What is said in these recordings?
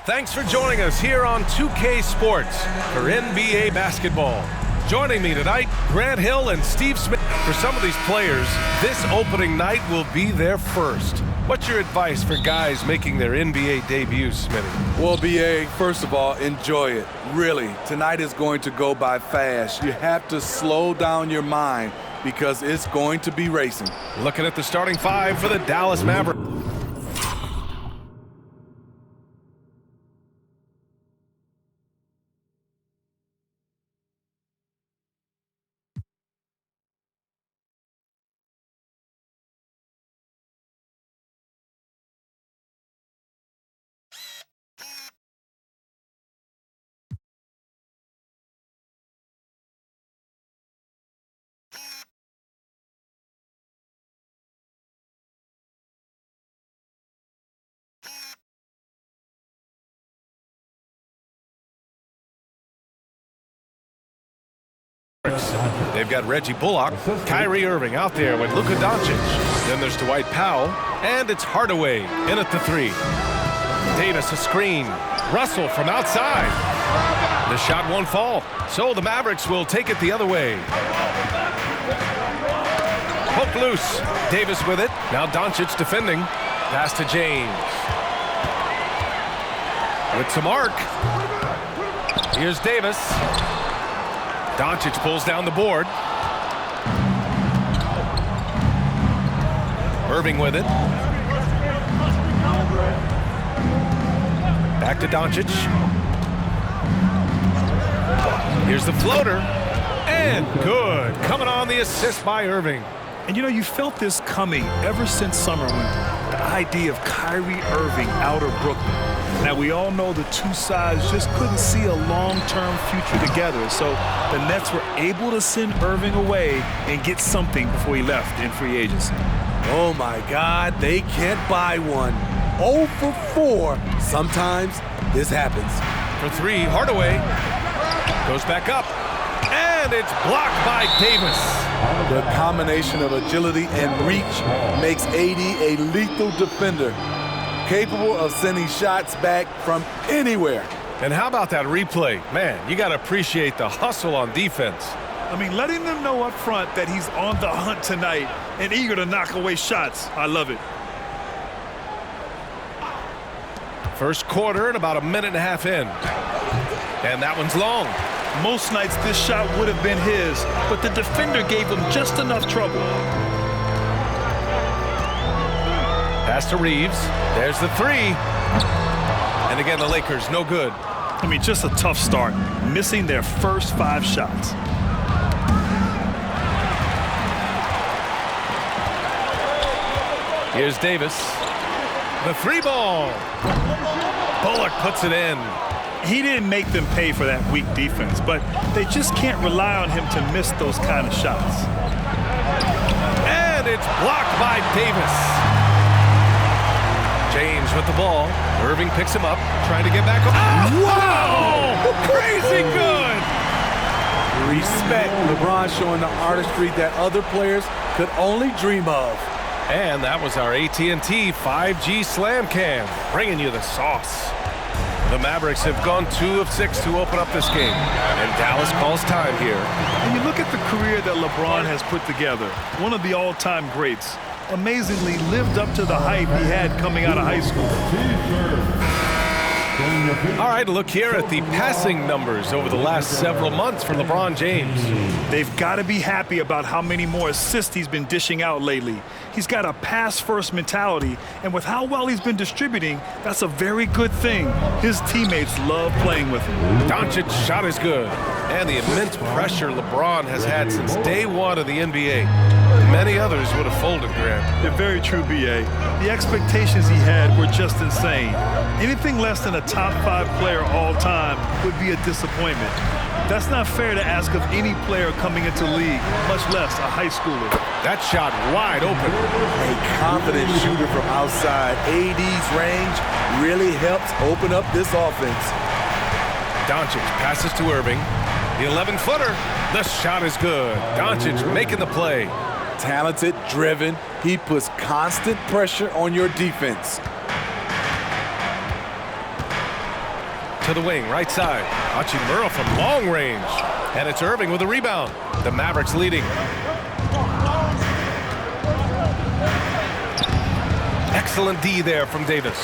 Thanks for joining us here on 2K Sports for NBA basketball. Joining me tonight, Grant Hill and Steve Smith. For some of these players, this opening night will be their first. What's your advice for guys making their NBA debuts, Smitty? Well, BA, first of all, enjoy it. Really, tonight is going to go by fast. You have to slow down your mind because it's going to be racing. Looking at the starting five for the Dallas Mavericks. They've got Reggie Bullock, Kyrie Irving out there with Luka Doncic. Then there's Dwight Powell, and it's Hardaway in at the three. Davis a screen. Russell from outside. The shot won't fall, so the Mavericks will take it the other way. Hook loose. Davis with it. Now Doncic defending. Pass to James. With some arc. Here's Davis. Doncic pulls down the board. Irving with it. Back to Doncic. Here's the floater. And good. Coming on the assist by Irving. And you know, you felt this coming ever since summer when the idea of Kyrie Irving out of Brooklyn. Now, we all know the two sides just couldn't see a long-term future together, so the Nets were able to send Irving away and get something before he left in free agency. Oh, my God, they can't buy one. 0 for 4. Sometimes this happens. For three, Hardaway goes back up, and it's blocked by Davis. The combination of agility and reach makes AD a lethal defender, capable of sending shots back from anywhere. And how about that replay? Man, you got to appreciate the hustle on defense. I mean, letting them know up front that he's on the hunt tonight and eager to knock away shots. I love it. First quarter and about a minute and a half in. And that one's long. Most nights this shot would have been his, but the defender gave him just enough trouble. Pass to Reeves. There's the three. And again, the Lakers, no good. I mean, just a tough start, missing their first 5 shots. Here's Davis. The three ball. Bullock puts it in. He didn't make them pay for that weak defense, but they just can't rely on him to miss those kind of shots. And it's blocked by Davis. James with the ball. Irving picks him up, trying to get back. Oh! Wow! Crazy good! Respect. LeBron showing the artistry that other players could only dream of. And that was our AT&T 5G Slam Cam, bringing you the sauce. The Mavericks have gone 2 of 6 to open up this game, and Dallas calls time here. And you look at the career that LeBron has put together, one of the all-time greats, amazingly lived up to the hype he had coming out of high school. All right, look here at the passing numbers over the last several months for LeBron James. They've got to be happy about how many more assists he's been dishing out lately. He's got a pass-first mentality, and with how well he's been distributing, that's a very good thing. His teammates love playing with him. Doncic's shot is good, and the immense pressure LeBron has had since day one of the NBA. Many others would have folded, Grant. You're very true, B.A. The expectations he had were just insane. Anything less than a top 5 player all time would be a disappointment. That's not fair to ask of any player coming into league, much less a high schooler. That shot wide open. A confident shooter from outside. AD's range really helps open up this offense. Doncic passes to Irving. The 11-footer. The shot is good. Doncic making the play. Talented, driven. He puts constant pressure on your defense. to the wing, right side. Hachimura from long range. And it's Irving with a rebound. The Mavericks leading. Excellent D there from Davis.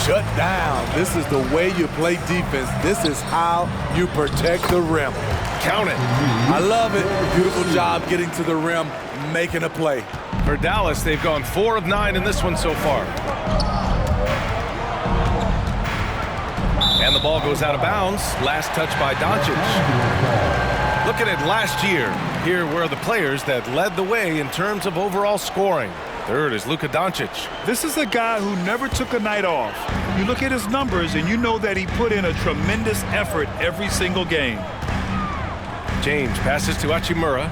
Shut down. This is the way you play defense. This is how you protect the rim. Count it. I love it. Beautiful job getting to the rim, making a play. For Dallas, they've gone 4 of 9 in this one so far. And the ball goes out of bounds. Last touch by Doncic. Looking at last year, here were the players that led the way in terms of overall scoring. Third is Luka Doncic. This is a guy who never took a night off. You look at his numbers and you know that he put in a tremendous effort every single game. James passes to Hachimura.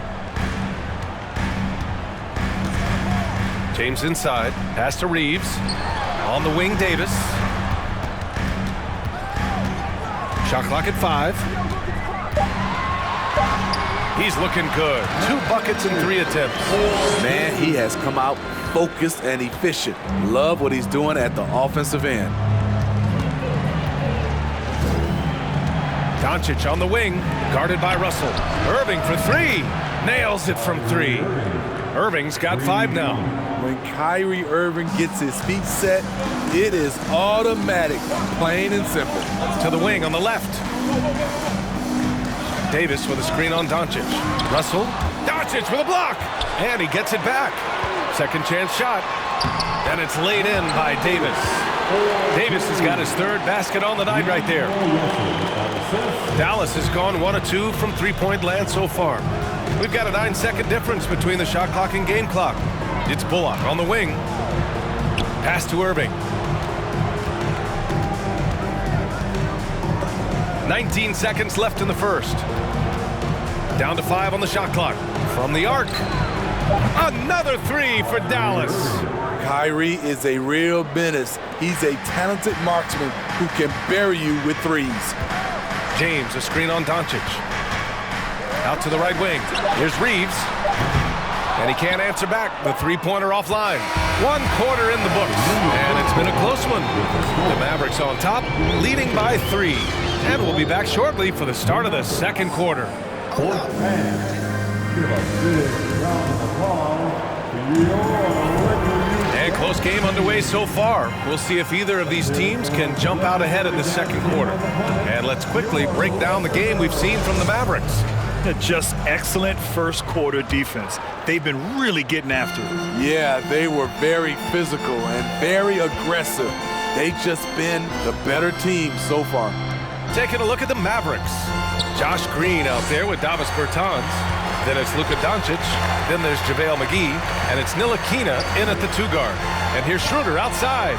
James inside. Pass to Reeves. On the wing, Davis. Shot clock at 5. He's looking good. 2 buckets and 3 attempts. Man, he has come out focused and efficient. Love what he's doing at the offensive end. Doncic on the wing, guarded by Russell. Irving for 3. Nails it from 3. Irving's got 5 now. When Kyrie Irving gets his feet set, it is automatic, plain and simple. To the wing on the left. Davis with a screen on Doncic. Russell. Doncic with a block. And he gets it back. Second chance shot. And it's laid in by Davis. Davis has got his 3rd basket on the night right there. Dallas has gone 1 of 2 from three-point land so far. We've got a 9-second difference between the shot clock and game clock. It's Bullock on the wing. Pass to Irving. 19 seconds left in the first. Down to 5 on the shot clock. From the arc. Another 3 for Dallas. Kyrie is a real menace. He's a talented marksman who can bury you with threes. James, a screen on Doncic. Out to the right wing. Here's Reeves. And he can't answer back. The three-pointer offline. 1 quarter in the books. And it's been a close one. The Mavericks on top, leading by 3. And we'll be back shortly for the start of the second quarter. And close game underway so far. We'll see if either of these teams can jump out ahead in the second quarter. And let's quickly break down the game we've seen from the Mavericks. Just excellent first quarter defense. They've been really getting after it. Yeah, they were very physical and very aggressive. They've just been the better team so far. Taking a look at the Mavericks. Josh Green out there with Davis Bertans. Then it's Luka Doncic. Then there's JaVale McGee. And it's Ntilikina in at the 2 guard. And here's Schroeder outside.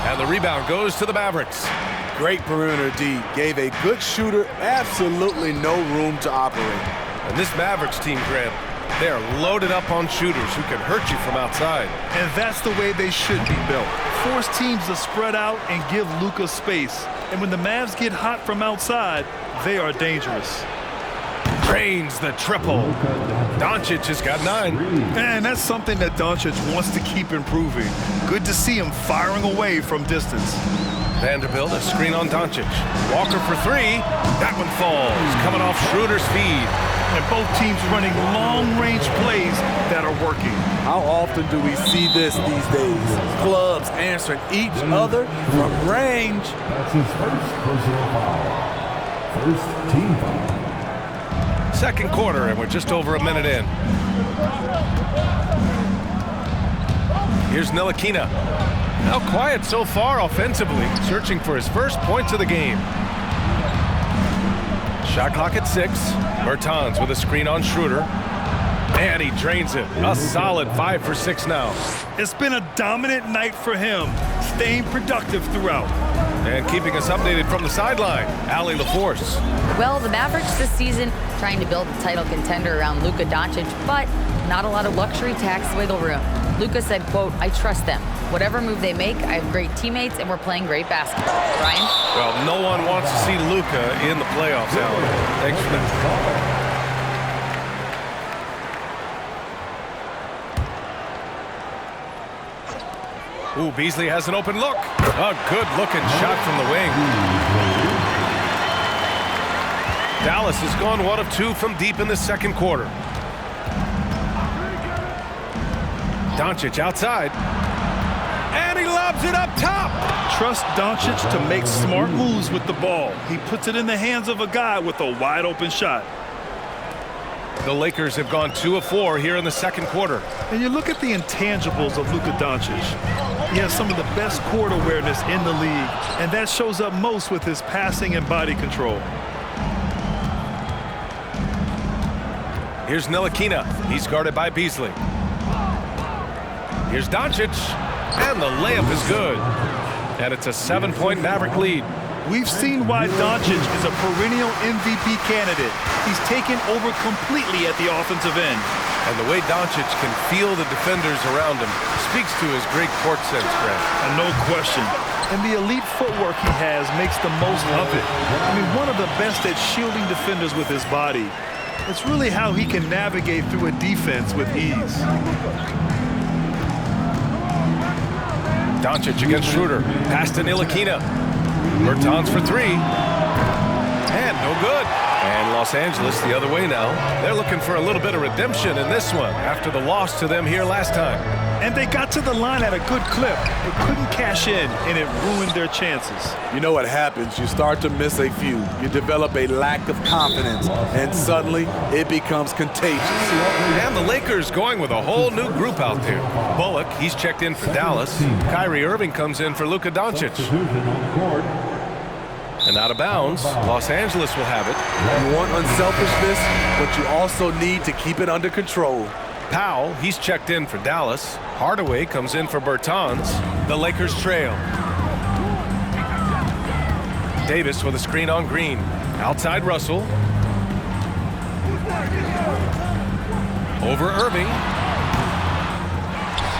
And the rebound goes to the Mavericks. Great perimeter D. Gave a good shooter absolutely no room to operate. And this Mavericks team, Grant, they are loaded up on shooters who can hurt you from outside. And that's the way they should be built. Force teams to spread out and give Luka space. And when the Mavs get hot from outside, they are dangerous. Drains the triple. Doncic has got 9. And that's something that Doncic wants to keep improving. Good to see him firing away from distance. Vanderbilt, a screen on Doncic. Walker for 3. That one falls, coming off Schroeder's feed. And both teams running long-range plays that are working. How often do we see this these days? Clubs answering each other from range. That's his first personal foul. First team foul. Second quarter, and we're just over a minute in. Here's Ntilikina. Now quiet so far offensively, searching for his first points of the game. Shot clock at 6. Bertans with a screen on Schroeder. And he drains it. A solid 5 for 6 now. It's been a dominant night for him, staying productive throughout. And keeping us updated from the sideline, Allie LaForce. Well, the Mavericks this season trying to build a title contender around Luka Doncic, but not a lot of luxury tax wiggle room. Luka said, quote, "I trust them. Whatever move they make, I have great teammates and we're playing great basketball." Brian? Well, no one wants to see Luka in the playoffs, Allie. Thanks for that. Ooh, Beasley has an open look. A good-looking shot from the wing. Dallas has gone 1 of 2 from deep in the second quarter. Doncic outside. And he lobs it up top. Trust Doncic to make smart moves with the ball. He puts it in the hands of a guy with a wide-open shot. The Lakers have gone 2 of 4 here in the second quarter. And you look at the intangibles of Luka Doncic. He has some of the best court awareness in the league, and that shows up most with his passing and body control. Here's Ntilikina. He's guarded by Beasley. Here's Doncic, and the layup is good. And it's a 7-point Maverick lead. We've seen why Doncic is a perennial MVP candidate. He's taken over completely at the offensive end. And the way Doncic can feel the defenders around him speaks to his great court sense, Grant. And no question. And the elite footwork he has makes the most of it. I mean, one of the best at shielding defenders with his body. It's really how he can navigate through a defense with ease. Doncic against Schroeder. Pass to Ntilikina. Bertans for 3. And no good. And Los Angeles the other way now. They're looking for a little bit of redemption in this one after the loss to them here last time. And they got to the line at a good clip. They couldn't cash in, and it ruined their chances. You know what happens? You start to miss a few. You develop a lack of confidence, and suddenly it becomes contagious. And the Lakers going with a whole new group out there. Bullock, he's checked in for Dallas. Kyrie Irving comes in for Luka Doncic. And out of bounds, Los Angeles will have it. You want unselfishness, but you also need to keep it under control. Powell, he's checked in for Dallas. Hardaway comes in for Bertans. The Lakers trail. Davis with a screen on Green. Outside Russell. Over Irving.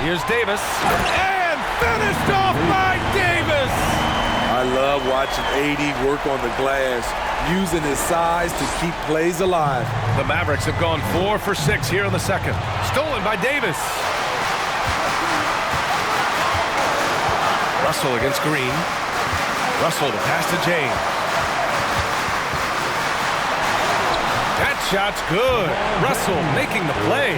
Here's Davis. And finished off by Davis! I love watching AD work on the glass, using his size to keep plays alive. The Mavericks have gone 4 for 6 here in the second. Stolen by Davis. Russell against Green. Russell to pass to James. That shot's good. Russell making the play.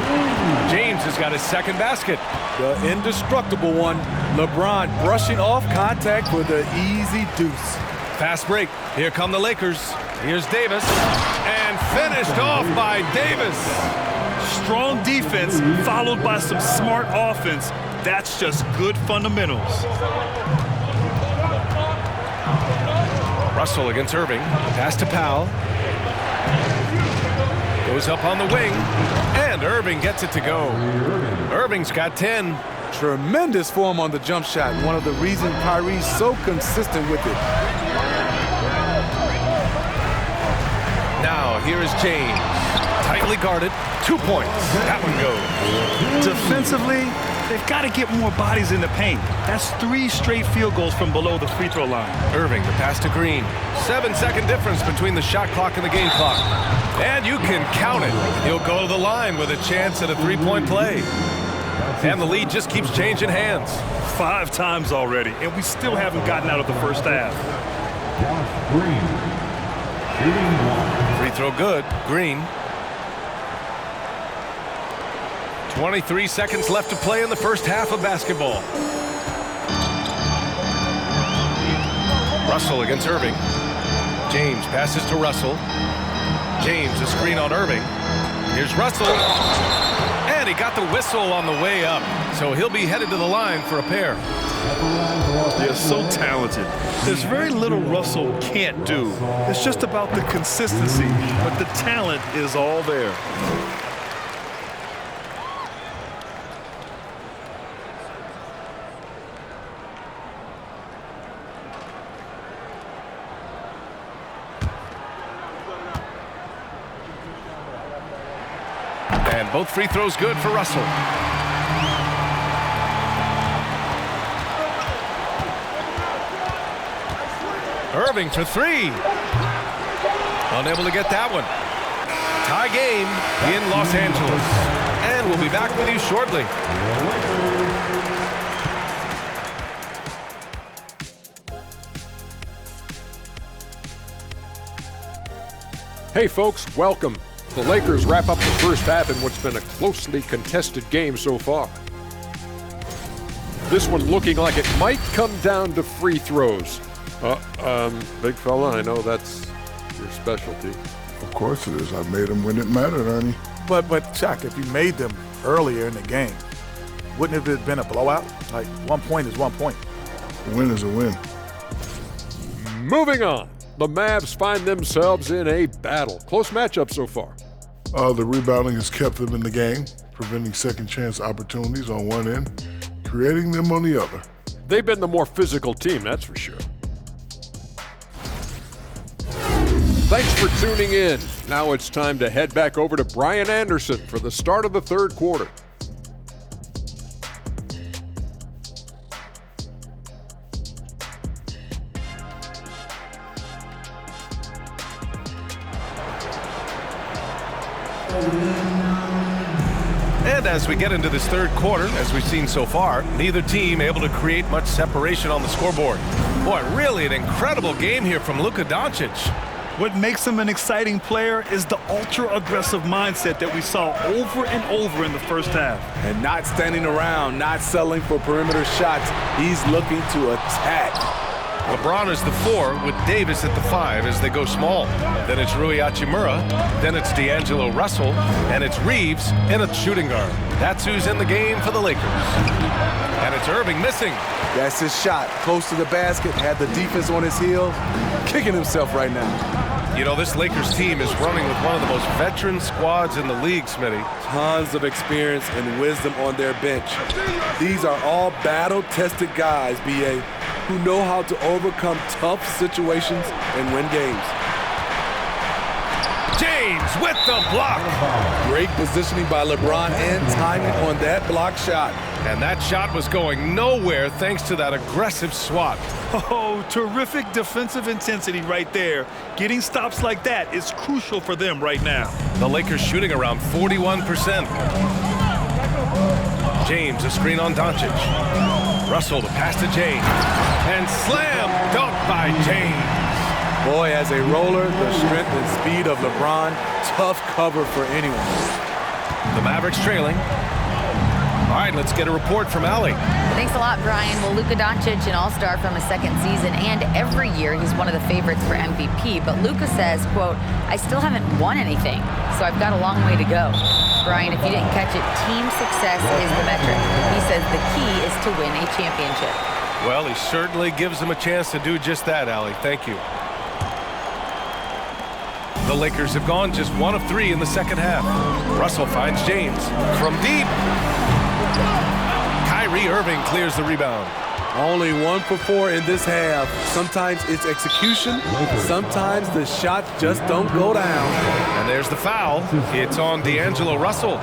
James has got his second basket. The indestructible one. LeBron brushing off contact for the easy deuce. Fast break. Here come the Lakers. Here's Davis. And finished off by Davis. Strong defense followed by some smart offense. That's just good fundamentals. Russell against Irving. Pass to Powell. Goes up on the wing. And Irving gets it to go. Irving's got 10. Tremendous form on the jump shot. One of the reasons Kyrie's so consistent with it. Now here is James. Tightly guarded. 2 points. That one goes. Defensively, they've got to get more bodies in the paint. That's 3 straight field goals from below the free throw line. Irving, the pass to Green. 7-second difference between the shot clock and the game clock. And you can count it. He'll go to the line with a chance at a 3-point play. And the lead just keeps changing hands. 5 times already, and we still haven't gotten out of the first half. Green. Free throw good. Green. 23 seconds left to play in the first half of basketball. Russell against Irving. James passes to Russell. James, a screen on Irving. Here's Russell. And he got the whistle on the way up. So he'll be headed to the line for a pair. They're so talented. There's very little Russell can't do. It's just about the consistency, but the talent is all there. And both free throws good for Russell. Irving for 3. Unable to get that one. Tie game in Los Angeles. And we'll be back with you shortly. Hey folks, welcome. The Lakers wrap up the first half in what's been a closely contested game so far. This one looking like it might come down to free throws. Big fella, I know that's your specialty. Of course it is. I made them when it mattered, Ernie. But Chuck, if you made them earlier in the game, wouldn't it have been a blowout? Like, 1 point is 1 point. A win is a win. Moving on, the Mavs find themselves in a battle. Close matchup so far. The rebounding has kept them in the game, preventing second chance opportunities on one end, creating them on the other. They've been the more physical team, that's for sure. Thanks for tuning in. Now it's time to head back over to Brian Anderson for the start of the third quarter. And as we get into this third quarter, as we've seen so far, neither team able to create much separation on the scoreboard. Boy, really an incredible game here from Luka Doncic. What makes him an exciting player is the ultra-aggressive mindset that we saw over and over in the first half. And not standing around, not settling for perimeter shots. He's looking to attack. LeBron is the 4 with Davis at the 5 as they go small. Then it's Rui Hachimura, then it's D'Angelo Russell, and it's Reeves in a shooting guard. That's who's in the game for the Lakers. And it's Irving missing. That's his shot. Close to the basket, had the defense on his heels, kicking himself right now. You know, this Lakers team is running with one of the most veteran squads in the league, Smitty. Tons of experience and wisdom on their bench. These are all battle-tested guys, B.A., who know how to overcome tough situations and win games. James with the block. Great positioning by LeBron and timing on that block shot. And that shot was going nowhere thanks to that aggressive swat. Oh, terrific defensive intensity right there. Getting stops like that is crucial for them right now. The Lakers shooting around 41%. James, a screen on Doncic. Russell, the pass to James. And slam dunk by James. Boy, as a roller, the strength and speed of LeBron, tough cover for anyone. The Mavericks trailing. All right, let's get a report from Allie. Thanks a lot, Brian. Well, Luka Doncic, an all-star from his second season, and every year he's one of the favorites for MVP. But Luka says, quote, I still haven't won anything, so I've got a long way to go. Brian, if you didn't catch it, team success is the metric. He says the key is to win a championship. Well, he certainly gives him a chance to do just that, Allie. Thank you. The Lakers have gone just 1 of 3 in the second half. Russell finds James from deep. Kyrie Irving clears the rebound. Only 1 for 4 in this half. Sometimes it's execution. Sometimes the shots just don't go down. And there's the foul. It's on D'Angelo Russell.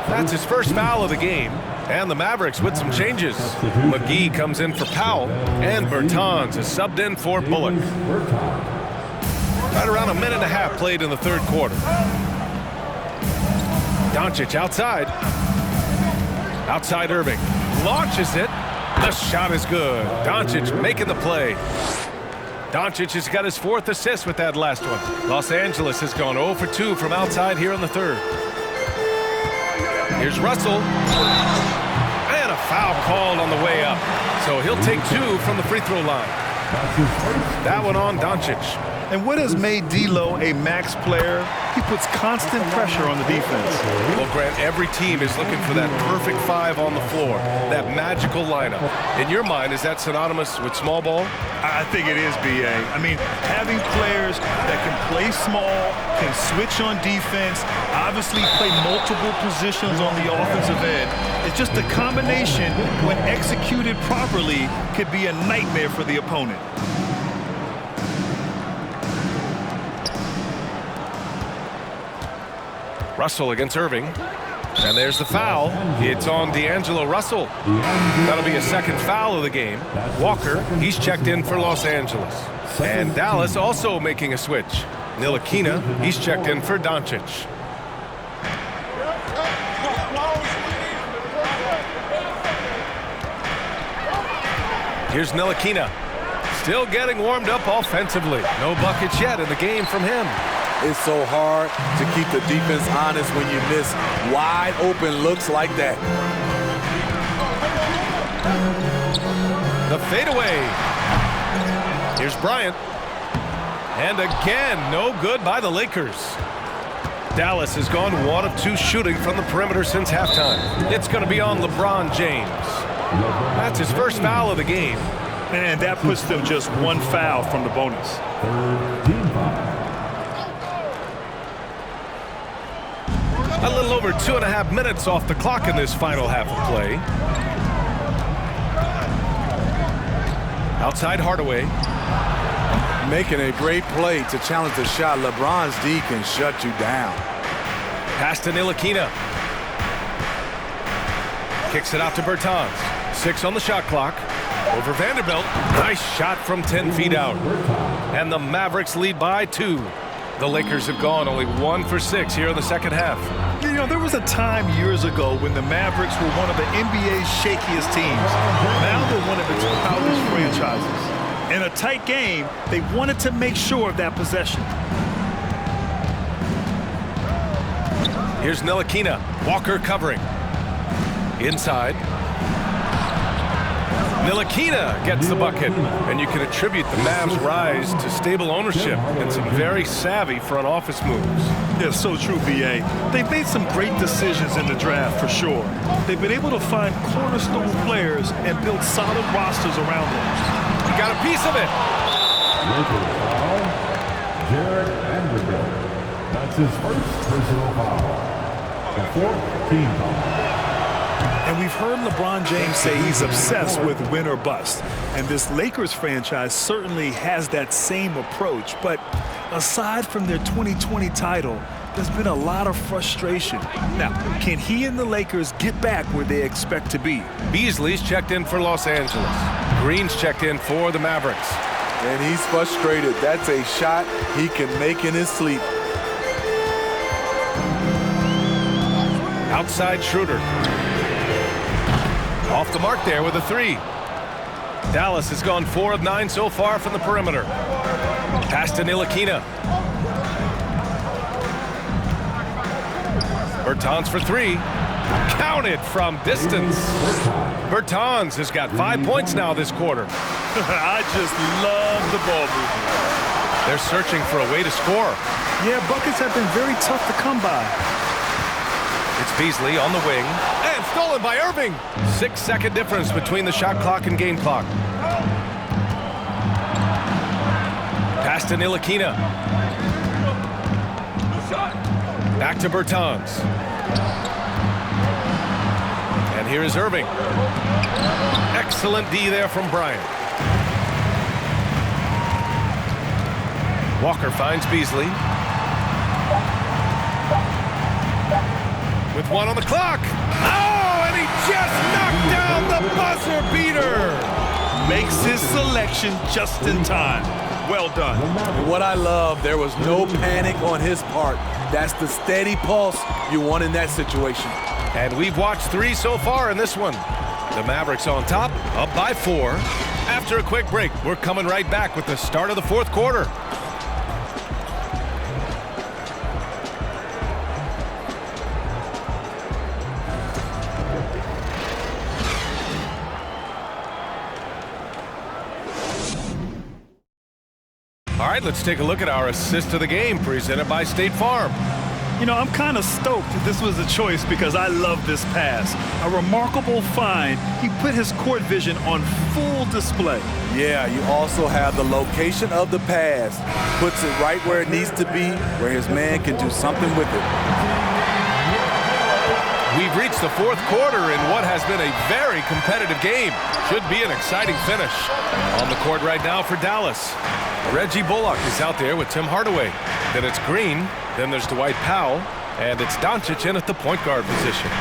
That's his first foul of the game. And the Mavericks with some changes. McGee comes in for Powell. And Bertans is subbed in for Bullock. Right around a minute and a half played in the third quarter. Doncic outside. Outside Irving. Launches it. The shot is good. Doncic making the play. Doncic has got his 4th assist with that last one. Los Angeles has gone 0 for 2 from outside here in the third. Here's Russell. And a foul called on the way up. So he'll take 2 from the free throw line. That one on Doncic. And what has made D'Lo a max player? He puts constant pressure on the defense. Well, Grant, every team is looking for that perfect 5 on the floor, that magical lineup. In your mind, is that synonymous with small ball? I think it is, B.A. I mean, having players that can play small, can switch on defense, obviously play multiple positions on the offensive end. It's just a combination, when executed properly, could be a nightmare for the opponent. Russell against Irving. And there's the foul. It's on D'Angelo Russell. That'll be a second foul of the game. Walker, he's checked in for Los Angeles. And Dallas also making a switch. Ntilikina, he's checked in for Doncic. Here's Ntilikina. Still getting warmed up offensively. No buckets yet in the game from him. It's so hard to keep the defense honest when you miss wide open looks like that. The fadeaway. Here's Bryant. And again, no good by the Lakers. Dallas has gone 1 of 2 shooting from the perimeter since halftime. It's going to be on LeBron James. That's his first foul of the game. And that puts them just 1 foul from the bonus. Team foul. A little over 2.5 minutes off the clock in this final half of play. Outside Hardaway. Making a great play to challenge the shot. LeBron's D can shut you down. Pass to Ntilikina. Kicks it out to Bertans. 6 on the shot clock. Over Vanderbilt. Nice shot from 10 feet out. And the Mavericks lead by 2. The Lakers have gone only 1 for 6 here in the second half. You know, there was a time years ago when the Mavericks were one of the NBA's shakiest teams. Now they're one of its proudest franchises. In a tight game, they wanted to make sure of that possession. Here's Ntilikina. Walker covering. Inside. Ntilikina gets the bucket. And you can attribute the Mavs' rise to stable ownership and some very savvy front office moves. Yeah, so true, B.A. They've made some great decisions in the draft, for sure. They've been able to find cornerstone players and build solid rosters around them. He got a piece of it. Lakers foul. Jarrett Vanderbilt. That's his first personal foul. The 4th team foul. And we've heard LeBron James say he's obsessed with win or bust. And this Lakers franchise certainly has that same approach. But aside from their 2020 title, there's been a lot of frustration. Now, can he and the Lakers get back where they expect to be? Beasley's checked in for Los Angeles. Green's checked in for the Mavericks. And he's frustrated. That's a shot he can make in his sleep. Outside Schroeder. Off the mark there with a 3. Dallas has gone 4 of 9 so far from the perimeter. Pass to Ntilikina. Bertans for 3. Counted from distance. Bertans has got 5 points now this quarter. I just love the ball movement. They're searching for a way to score. Yeah, buckets have been very tough to come by. It's Beasley on the wing. And stolen by Irving. 6-second difference between the shot clock and game clock. Pass to Ntilikina. Back to Bertans. And here is Irving. Excellent D there from Bryant. Walker finds Beasley. With 1 on the clock. Oh, and he just knocked down the buzzer beater. Makes his selection just in time. Well done. What I love, there was no panic on his part. That's the steady pulse you want in that situation. And we've watched 3 so far in this one. The Mavericks on top, up by 4. After a quick break, we're coming right back with the start of the 4th quarter. All right, let's take a look at our assist of the game presented by State Farm. You know, I'm kind of stoked that this was a choice because I love this pass. A remarkable find. He put his court vision on full display. Yeah, you also have the location of the pass. Puts it right where it needs to be, where his man can do something with it. We've reached the 4th quarter in what has been a very competitive game. Should be an exciting finish. On the court right now for Dallas. Reggie Bullock is out there with Tim Hardaway. Then it's Green. Then there's Dwight Powell. And it's Doncic in at the point guard position.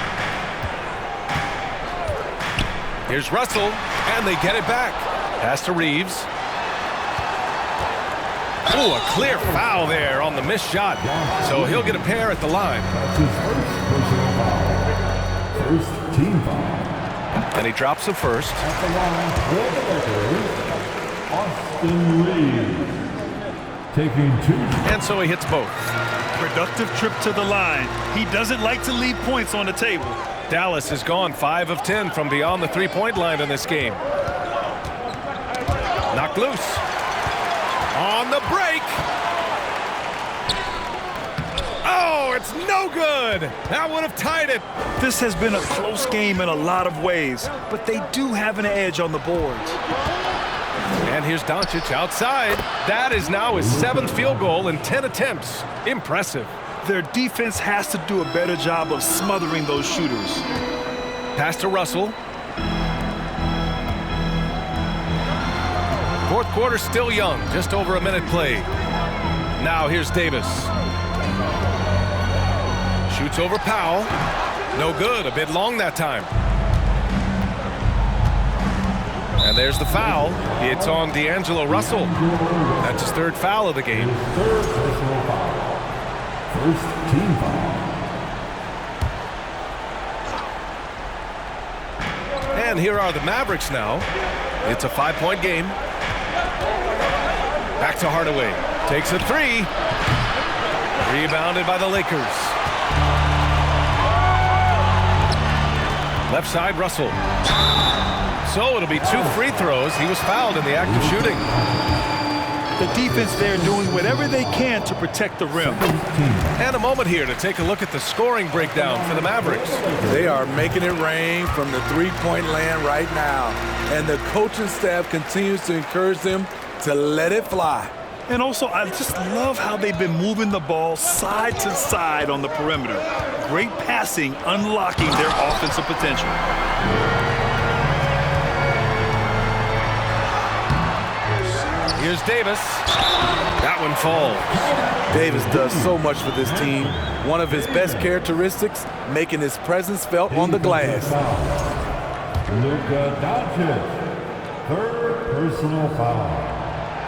Here's Russell. And they get it back. Pass to Reeves. Oh, a clear foul there on the missed shot. So he'll get a pair at the line. That's his first personal foul. First team foul. And he drops the first. At the line for the Lakers, Austin Reeves. taking 2. And so he hits both. Productive trip to the line. He doesn't like to leave points on the table. Dallas has gone 5 of 10 from beyond the three-point line in this game. Knocked loose. On the break. Oh, it's no good. That would have tied it. This has been a close game in a lot of ways, but they do have an edge on the boards. And here's Doncic outside. That is now his 7th field goal in 10 attempts. Impressive. Their defense has to do a better job of smothering those shooters. Pass to Russell. Fourth quarter still young, just over a minute played. Now here's Davis. Shoots over Powell. No good, a bit long that time. And there's the foul. It's on D'Angelo Russell. That's his 3rd foul of the game. 3rd personal foul. 1st team foul. And here are the Mavericks now. It's a 5-point game. Back to Hardaway. Takes a 3. Rebounded by the Lakers. Left side, Russell. So it'll be 2 free throws. He was fouled in the act of shooting. The defense there doing whatever they can to protect the rim. And a moment here to take a look at the scoring breakdown for the Mavericks. They are making it rain from the three-point land right now. And the coaching staff continues to encourage them to let it fly. And also, I just love how they've been moving the ball side to side on the perimeter. Great passing, unlocking their offensive potential. Here's Davis. That one falls. Davis does so much for this team. One of his best characteristics, making his presence felt on the glass. Luka Doncic, 3rd personal foul.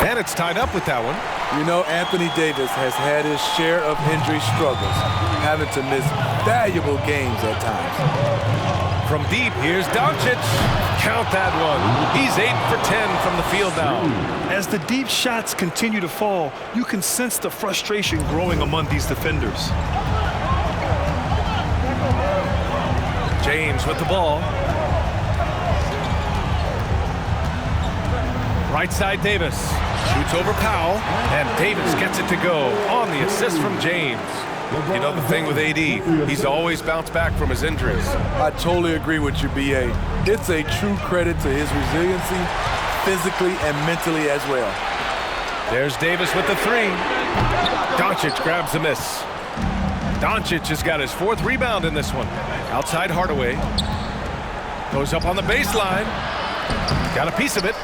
And it's tied up with that one. You know, Anthony Davis has had his share of injury struggles, having to miss valuable games at times. From deep, here's Doncic. Count that one. He's 8 for 10 from the field now. As the deep shots continue to fall, you can sense the frustration growing among these defenders. James with the ball. Right side, Davis. Shoots over Powell, and Davis gets it to go on the assist from James. You know the thing with AD, he's always bounced back from his injuries. I totally agree with you, B.A. It's a true credit to his resiliency, physically and mentally as well. There's Davis with the 3. Doncic grabs the miss. Doncic has got his 4th rebound in this one. Outside Hardaway. Goes up on the baseline. Got a piece of it.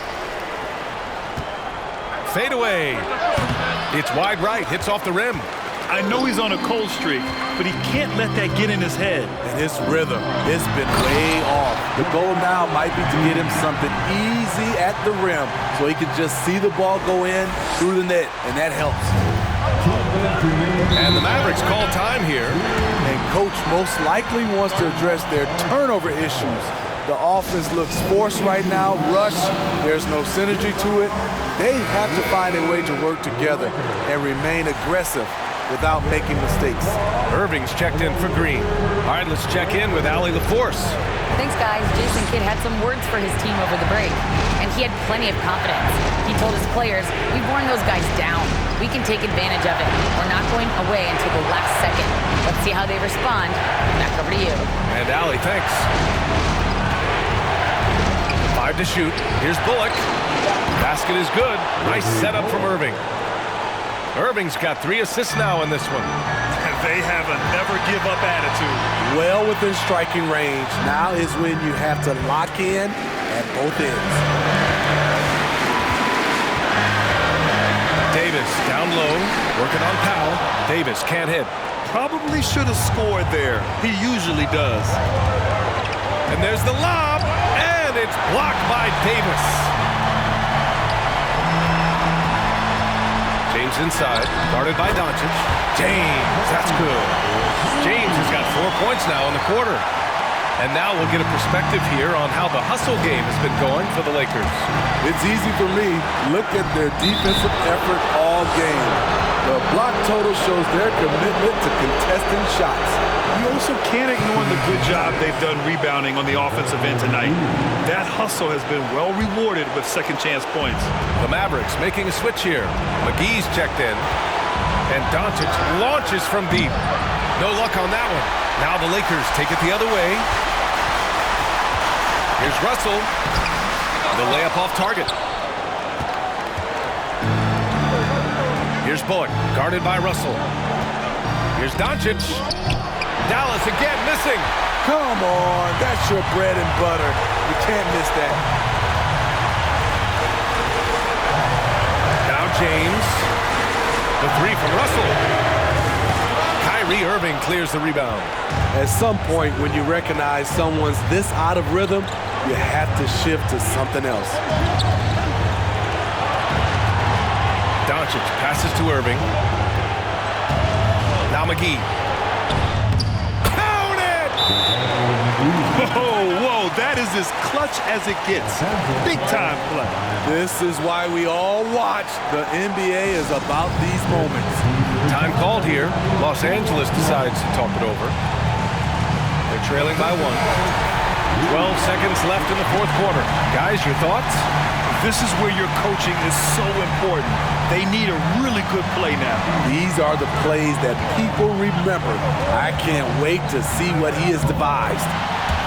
Fade away. It's wide right, hits off the rim. I know he's on a cold streak, but he can't let that get in his head. And his rhythm, it's been way off. The goal now might be to get him something easy at the rim so he can just see the ball go in through the net, and that helps. And the Mavericks call time here. And coach most likely wants to address their turnover issues. The offense looks forced right now, rush, there's no synergy to it. They have to find a way to work together and remain aggressive without making mistakes. Irving's checked in for Green. All right, let's check in with Allie LaForce. Thanks, guys. Jason Kidd had some words for his team over the break, and he had plenty of confidence. He told his players, we've worn those guys down. We can take advantage of it. We're not going away until the last second. Let's see how they respond. Back over to you. And Allie, thanks. 5 to shoot. Here's Bullock. Basket is good. Nice setup from Irving. Irving's got 3 assists now in this one. They have a never-give-up attitude. Well within striking range. Now is when you have to lock in at both ends. Davis down low, working on Powell. Davis can't hit. Probably should have scored there. He usually does. And there's the lob, and it's blocked by Davis. James inside, guarded by Doncic. James, that's good. James has got 4 points now in the quarter. And now we'll get a perspective here on how the hustle game has been going for the Lakers. It's easy for me. Look at their defensive effort all all game. The block total shows their commitment to contesting shots. You also can't ignore the good job they've done rebounding on the offensive end tonight. That hustle has been well rewarded with second chance points. The Mavericks making a switch here. McGee's checked in. And Doncic launches from deep. No luck on that one. Now the Lakers take it the other way. Here's Russell. The layup off target. Here's Bullock, guarded by Russell. Here's Doncic. Dallas again missing. Come on, that's your bread and butter. You can't miss that. Now James. The three from Russell. Kyrie Irving clears the rebound. At some point, when you recognize someone's this out of rhythm, you have to shift to something else. Doncic passes to Irving. Now McGee. Count it! Whoa, that is as clutch as it gets. Big time play. This is why we all watch. The NBA is about these moments. Time called here. Los Angeles decides to talk it over. They're trailing by 1. 12 seconds left in the fourth quarter. Guys, your thoughts? This is where your coaching is so important. They need a really good play now. These are the plays that people remember. I can't wait to see what he has devised.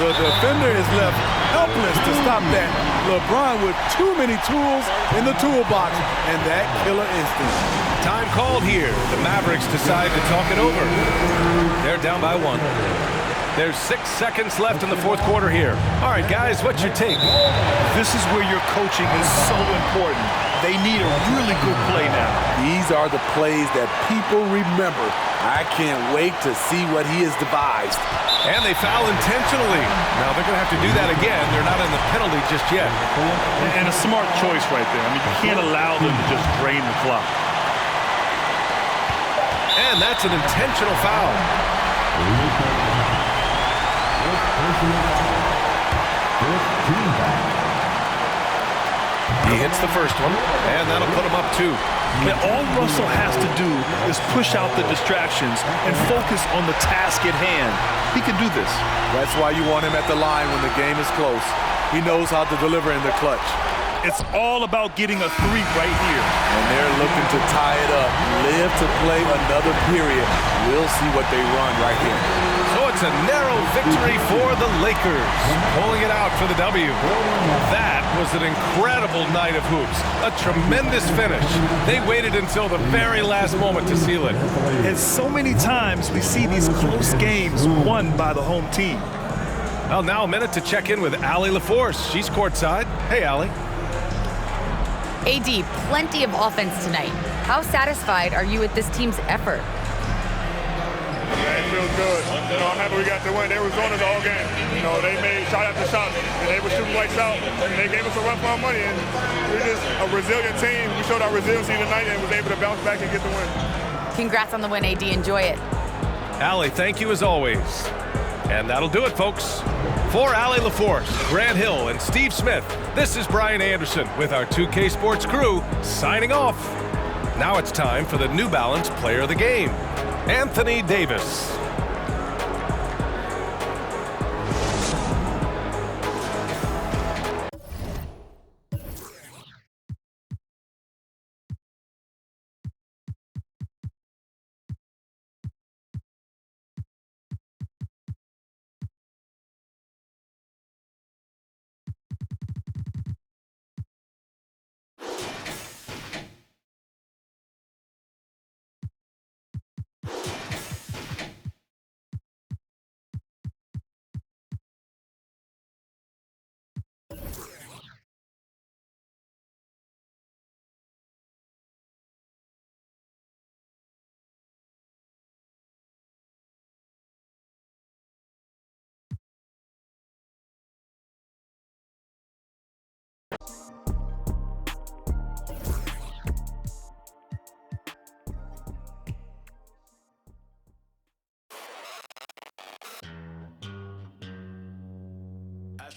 The defender is left helpless to stop that. LeBron with too many tools in the toolbox and that killer instinct. Time called here. The Mavericks decide to talk it over. They're down by 1. There's 6 seconds left in the fourth quarter here. All right, guys, what's your take? This is where your coaching is so important. They need a really good play now. These are the plays that people remember. I can't wait to see what he has devised. And they foul intentionally. Now they're going to have to do that again. They're not in the penalty just yet. And a smart choice right there. I mean, you can't allow them to just drain the clock. And that's an intentional foul. He hits the first one, and that'll put him up 2. And all Russell has to do is push out the distractions and focus on the task at hand. He can do this. That's why you want him at the line when the game is close. He knows how to deliver in the clutch. It's all about getting a 3 right here. And they're looking to tie it up, live to play another period. We'll see what they run right here. So it's a narrow victory for the Lakers, pulling it out for the W. That was an incredible night of hoops, a tremendous finish. They waited until the very last moment to seal it. And so many times we see these close games won by the home team. Well, now a minute to check in with Allie LaForce. She's courtside. Hey, Allie. AD, plenty of offense tonight. How satisfied are you with this team's effort? It feels good. I'm happy we got the win. They was on us all game. They made shot after shot, and they were shooting lights out. And they gave us a run for our money, and we're just a resilient team. We showed our resiliency tonight and was able to bounce back and get the win. Congrats on the win, AD. Enjoy it. Allie, thank you as always. And that'll do it, folks. For Allie LaForce, Grant Hill, and Steve Smith, this is Brian Anderson with our 2K Sports crew signing off. Now it's time for the New Balance Player of the Game, Anthony Davis.